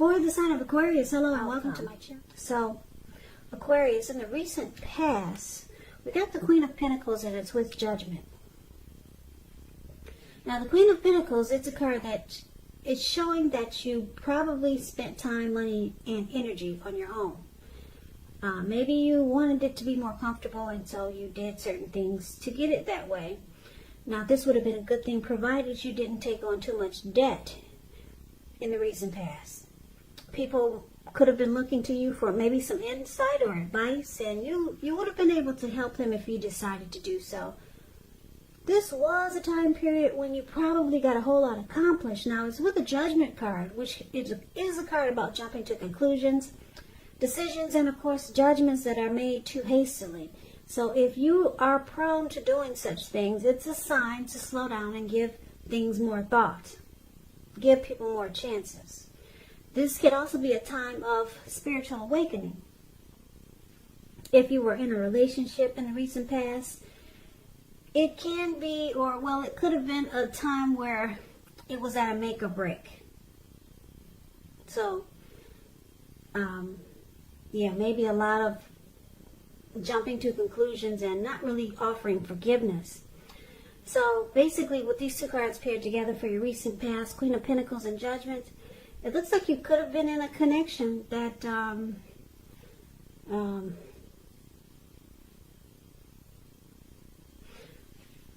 For the sign of Aquarius, hello and welcome to my channel. So, Aquarius, in the recent past, we got the Queen of Pentacles and it's with Judgment. Now, the Queen of Pentacles, it's a card that it's showing that you probably spent time, money, and energy on your home. Maybe you wanted it to be more comfortable, and so you did certain things to get it that way. Now, this would have been a good thing provided you didn't take on too much debt in the recent past. People could have been looking to you for maybe some insight or advice, and you would have been able to help them if you decided to do so. This was a time period when you probably got a whole lot accomplished. Now, it's with a Judgment card, which is a card about jumping to conclusions, decisions, and, of course, judgments that are made too hastily. So if you are prone to doing such things, it's a sign to slow down and give things more thought. Give people more chances. This could also be a time of spiritual awakening. If you were in a relationship in the recent past, it can be, or well, it could have been a time where it was at a make or break. So, yeah, maybe a lot of jumping to conclusions and not really offering forgiveness. So, basically, with these two cards paired together for your recent past, Queen of Pentacles and Judgment, it looks like you could have been in a connection that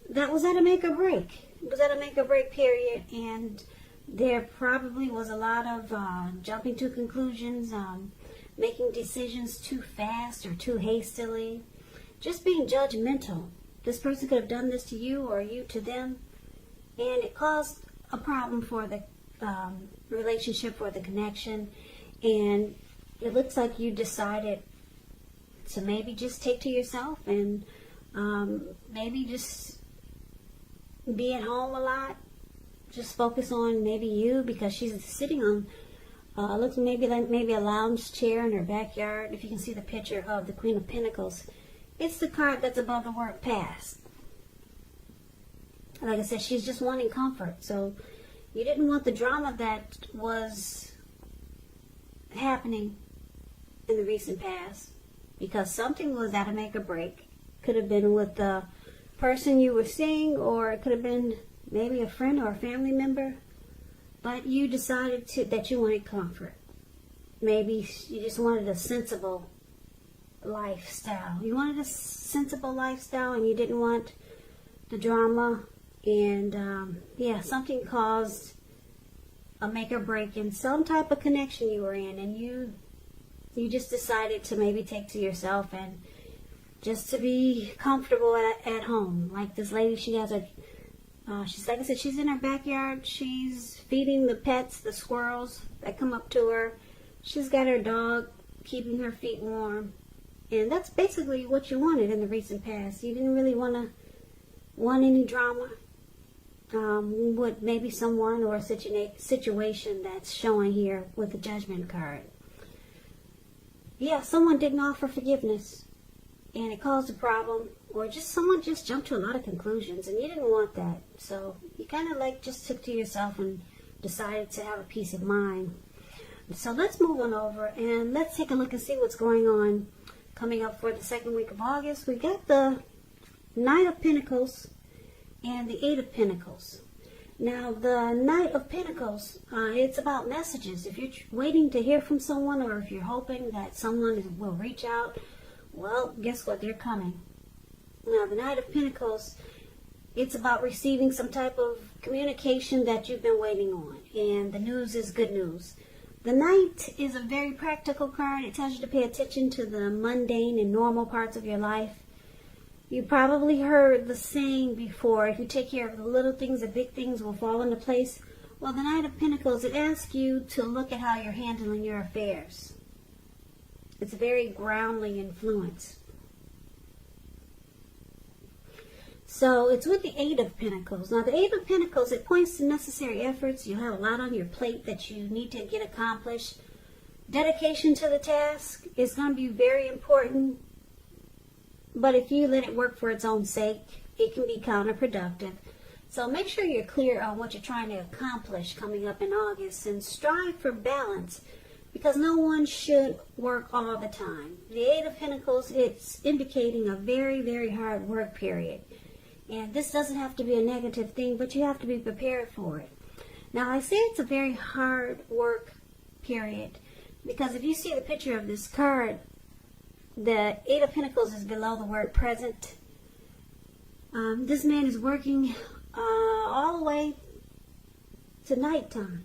that was at a make or break. It was at a make or break period, and there probably was a lot of jumping to conclusions, making decisions too fast or too hastily, just being judgmental. This person could have done this to you or you to them, and it caused a problem for the relationship, for the connection, and it looks like you decided to maybe just take to yourself and maybe just be at home a lot, just focus on maybe you, because she's sitting on looks maybe like a lounge chair in her backyard. If you can see the picture of the Queen of Pentacles, it's the card that's above the word past. Like I said, she's just wanting comfort. So you didn't want the drama that was happening in the recent past, because something was at a make or break. Could have been with the person you were seeing, or it could have been maybe a friend or a family member. But you decided that you wanted comfort. Maybe you just wanted a sensible lifestyle. You wanted a sensible lifestyle, and you didn't want the drama. And yeah, something caused a make or break in some type of connection you were in, and you just decided to maybe take to yourself and just to be comfortable at home. Like this lady, she has she's, like I said, she's in her backyard. She's feeding the pets, the squirrels that come up to her. She's got her dog keeping her feet warm. And that's basically what you wanted in the recent past. You didn't really want any drama with maybe someone or a situation that's showing here with the Judgment card. Yeah, someone didn't offer forgiveness, and it caused a problem, or just someone just jumped to a lot of conclusions, and you didn't want that. So you kind of like just took to yourself and decided to have a peace of mind. So let's move on over and let's take a look and see what's going on coming up for the second week of August. We got the Knight of Pentacles and the Eight of Pentacles. Now, the Knight of Pentacles, it's about messages. If you're waiting to hear from someone, or if you're hoping that someone will reach out, well, guess what? They're coming. Now, the Knight of Pentacles, it's about receiving some type of communication that you've been waiting on, and the news is good news. The Knight is a very practical card. It tells you to pay attention to the mundane and normal parts of your life. You probably heard the saying before, if you take care of the little things, the big things will fall into place. Well, the Knight of Pentacles, it asks you to look at how you're handling your affairs. It's a very groundly influence. So it's with the Eight of Pentacles. Now, the Eight of Pentacles, it points to necessary efforts. You have a lot on your plate that you need to get accomplished. Dedication to the task is going to be very important. But if you let it work for its own sake, it can be counterproductive. So make sure you're clear on what you're trying to accomplish coming up in August, and strive for balance, because no one should work all the time. The Eight of Pentacles, it's indicating a very, very hard work period. And this doesn't have to be a negative thing, but you have to be prepared for it. Now, I say it's a very hard work period because if you see the picture of this card, the Eight of Pentacles is below the word present. This man is working all the way to nighttime.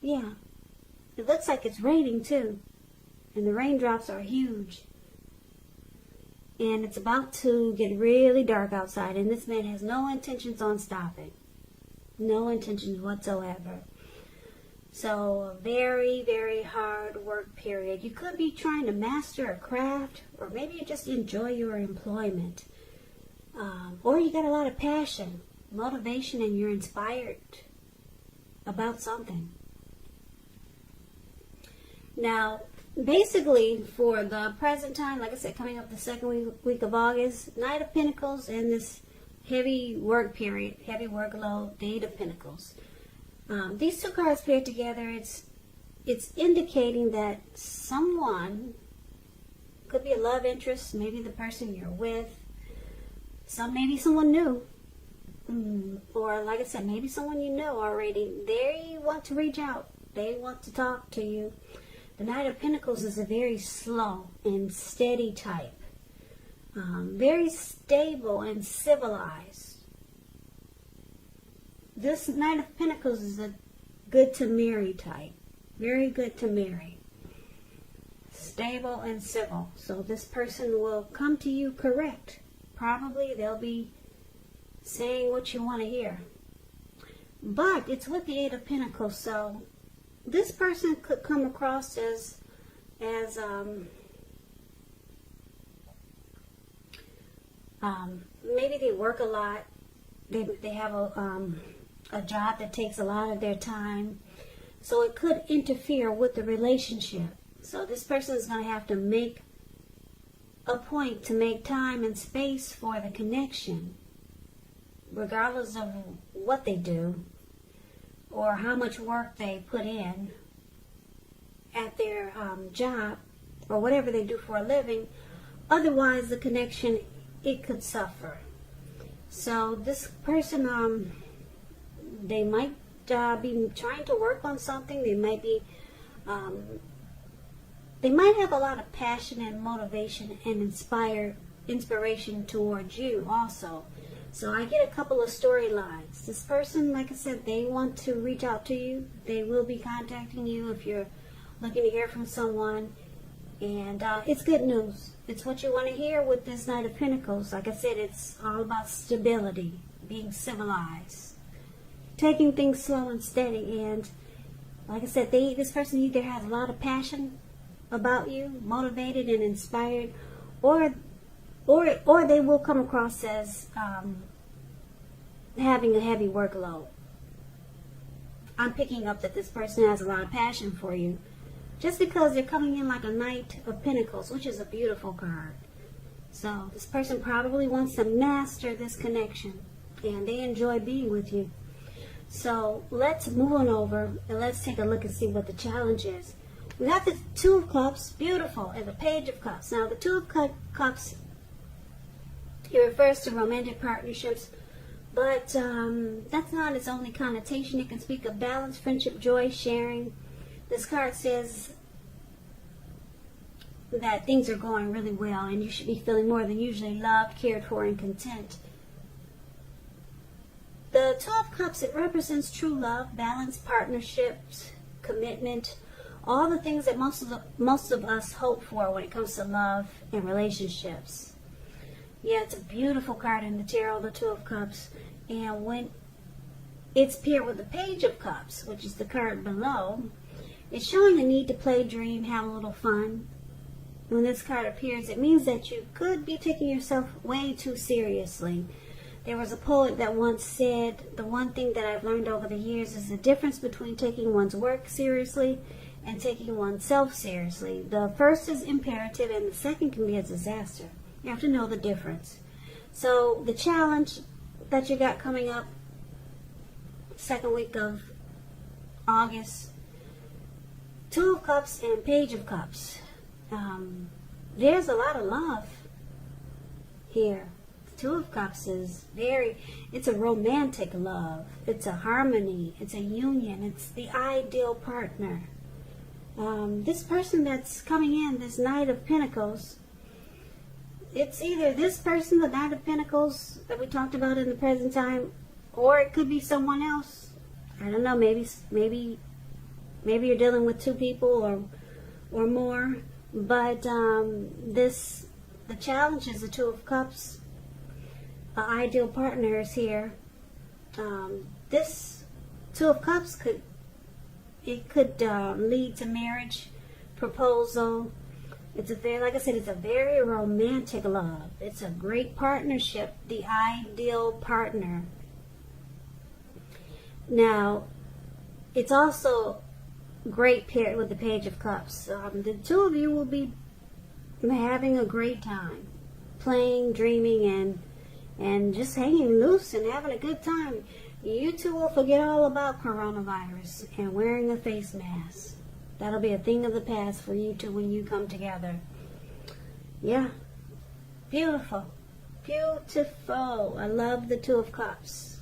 Yeah. It looks like it's raining too. And the raindrops are huge. And it's about to get really dark outside. And this man has no intentions on stopping. No intentions whatsoever. So a very, very hard work period. You could be trying to master a craft. Or maybe you just enjoy your employment. Or you got a lot of passion, motivation, and you're inspired about something. Now, basically, for the present time, like I said, coming up the second week of August, Knight of Pentacles and this heavy work period, heavy workload, the Eight of Pentacles. These two cards paired together, it's indicating that someone, could be a love interest, maybe the person you're with, maybe someone new, or like I said, maybe someone you know already. They want to reach out. They want to talk to you. The Knight of Pentacles is a very slow and steady type. Very stable and civilized. This Knight of Pentacles is a good to marry type. Very good to marry. Stable and civil. So this person will come to you correct. Probably they'll be saying what you want to hear. But it's with the Eight of Pentacles, so this person could come across as maybe they work a lot. They have a job that takes a lot of their time, so it could interfere with the relationship. So this person is going to have to make a point to make time and space for the connection, regardless of what they do or how much work they put in at their job or whatever they do for a living. Otherwise, the connection, it could suffer. So this person, they might be trying to work on something. They might be, they might have a lot of passion and motivation and inspiration towards you also. So I get a couple of storylines. This person, like I said, they want to reach out to you. They will be contacting you if you're looking to hear from someone. And it's good news. It's what you want to hear with this Knight of Pentacles. Like I said, it's all about stability, being civilized, taking things slow and steady. And like I said, this person either has a lot of passion about you, motivated and inspired, or they will come across as having a heavy workload. I'm picking up that this person has a lot of passion for you, just because they're coming in like a Knight of Pentacles, which is a beautiful card. So this person probably wants to master this connection, and they enjoy being with you. So let's move on over and let's take a look and see what the challenge is. We got the Two of Cups, beautiful, and the Page of Cups. Now the Two of Cups, it refers to romantic partnerships, but that's not its only connotation. It can speak of balance, friendship, joy, sharing. This card says that things are going really well and you should be feeling more than usually loved, cared for, and content. The Two of Cups, it represents true love, balance, partnerships, commitment, all the things that most of us hope for when it comes to love and relationships. Yeah, it's a beautiful card in the tarot, the Two of Cups. And when it's paired with the Page of Cups, which is the card below, it's showing a need to play, dream, have a little fun. When this card appears, it means that you could be taking yourself way too seriously. There was a poet that once said, the one thing that I've learned over the years is the difference between taking one's work seriously and taking oneself seriously. The first is imperative and the second can be a disaster. You have to know the difference. So the challenge that you got coming up, second week of August, Two of Cups and Page of Cups. There's a lot of love here. Two of Cups is it's a romantic love. It's a harmony. It's a union. It's the ideal partner. This person that's coming in, this Knight of Pentacles, it's either this person, the Knight of Pentacles that we talked about in the present time, or it could be someone else. I don't know, maybe you're dealing with two people or more, but the challenge is the Two of Cups. An ideal partner is here. This Two of Cups could lead to marriage, proposal. It's like I said, it's a very romantic love. It's a great partnership, the ideal partner. Now, it's also great paired with the Page of Cups. The two of you will be having a great time, playing, dreaming, and just hanging loose and having a good time. You two will forget all about coronavirus and wearing a face mask. That'll be a thing of the past for you two when you come together. Yeah. Beautiful. Beautiful. I love the Two of Cups.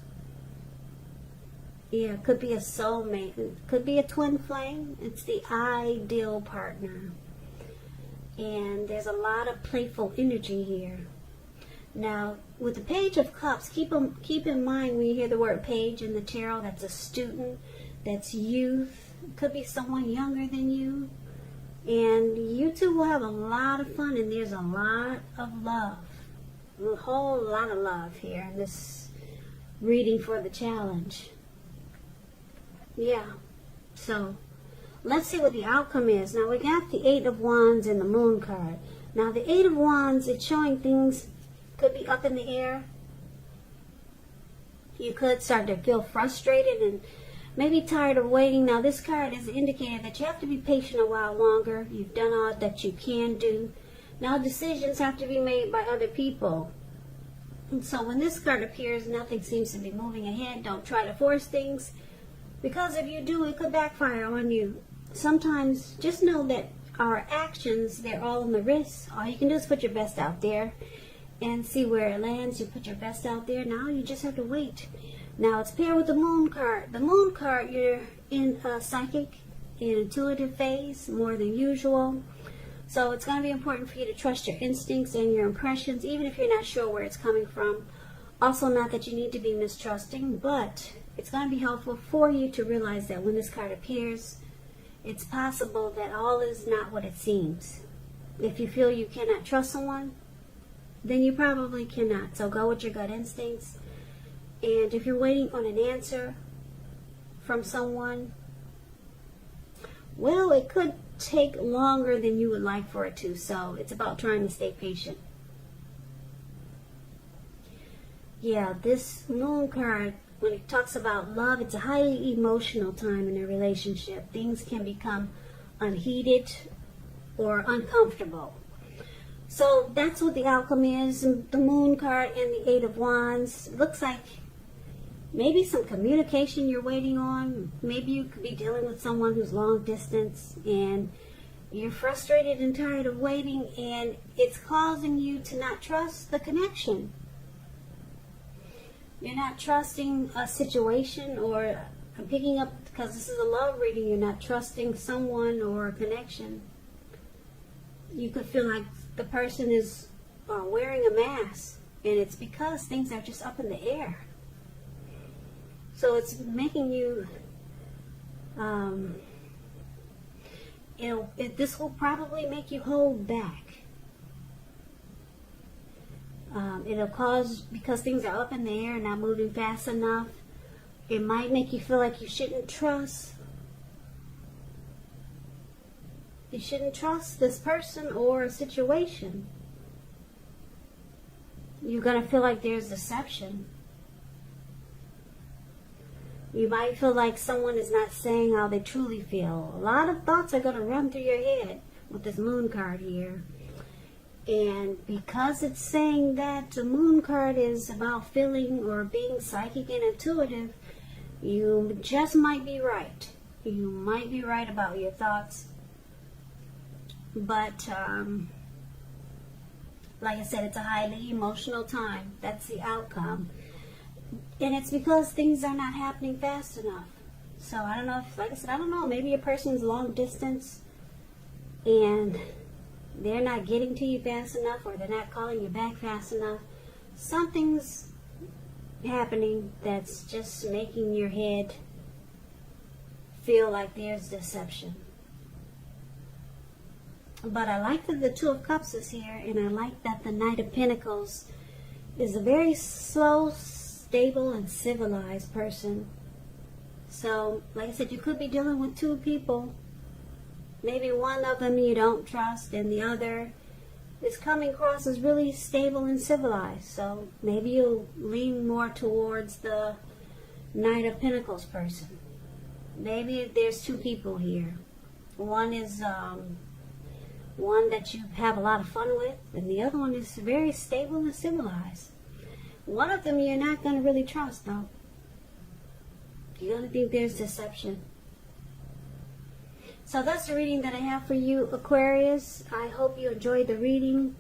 Yeah, it could be a soulmate. It could be a twin flame. It's the ideal partner. And there's a lot of playful energy here. Now, with the Page of Cups, keep in mind when you hear the word page in the tarot, that's a student, that's youth. It could be someone younger than you. And you two will have a lot of fun, and there's a lot of love. A whole lot of love here in this reading for the challenge. Yeah. So, let's see what the outcome is. Now, we got the Eight of Wands and the Moon card. Now, the Eight of Wands, it's showing things could be up in the air. You could start to feel frustrated and maybe tired of waiting. Now, this card is indicating that you have to be patient a while longer. You've done all that you can do. Now, decisions have to be made by other people. And so when this card appears, nothing seems to be moving ahead. Don't try to force things, because if you do, it could backfire on you. Sometimes just know that our actions, they're all in the wrist. All you can do is put your best out there and see where it lands. You put your best out there. Now you just have to wait. Now it's paired with the Moon card. The Moon card, you're in a psychic and intuitive phase more than usual. So it's going to be important for you to trust your instincts and your impressions, even if you're not sure where it's coming from. Also, not that you need to be mistrusting, but it's going to be helpful for you to realize that when this card appears, it's possible that all is not what it seems. If you feel you cannot trust someone, then you probably cannot. So go with your gut instincts. And if you're waiting on an answer from someone, well, it could take longer than you would like for it to. So it's about trying to stay patient. Yeah, this Moon card, when it talks about love, it's a highly emotional time in a relationship. Things can become unheated or uncomfortable. So that's what the outcome is. The Moon card and the Eight of Wands. It looks like maybe some communication you're waiting on. Maybe you could be dealing with someone who's long distance and you're frustrated and tired of waiting, and it's causing you to not trust the connection. You're not trusting a situation, or I'm picking up, because this is a love reading, you're not trusting someone or a connection. You could feel like the person is wearing a mask, and it's because things are just up in the air. So it's making you, this will probably make you hold back. It'll cause, because things are up in the air and not moving fast enough, it might make you feel like you shouldn't trust. You shouldn't trust this person or a situation. You're going to feel like there's deception. You might feel like someone is not saying how they truly feel. A lot of thoughts are going to run through your head with this Moon card here. And because it's saying that the moon card is about feeling or being psychic and intuitive, you just might be right. You might be right about your thoughts. But, like I said, it's a highly emotional time. That's the outcome. And it's because things are not happening fast enough. So I don't know if, like I said, I don't know. Maybe a person's long distance and they're not getting to you fast enough, or they're not calling you back fast enough. Something's happening that's just making your head feel like there's deception. But I like that the Two of Cups is here, and I like that the Knight of Pentacles is a very slow, stable, and civilized person. So, like I said, you could be dealing with two people. Maybe one of them you don't trust, and the other is coming across as really stable and civilized. So maybe you'll lean more towards the Knight of Pentacles person. Maybe there's two people here. One is one that you have a lot of fun with, and the other one is very stable and civilized. One of them you're not going to really trust, though. You're going to think there's deception. So that's the reading that I have for you, Aquarius. I hope you enjoyed the reading.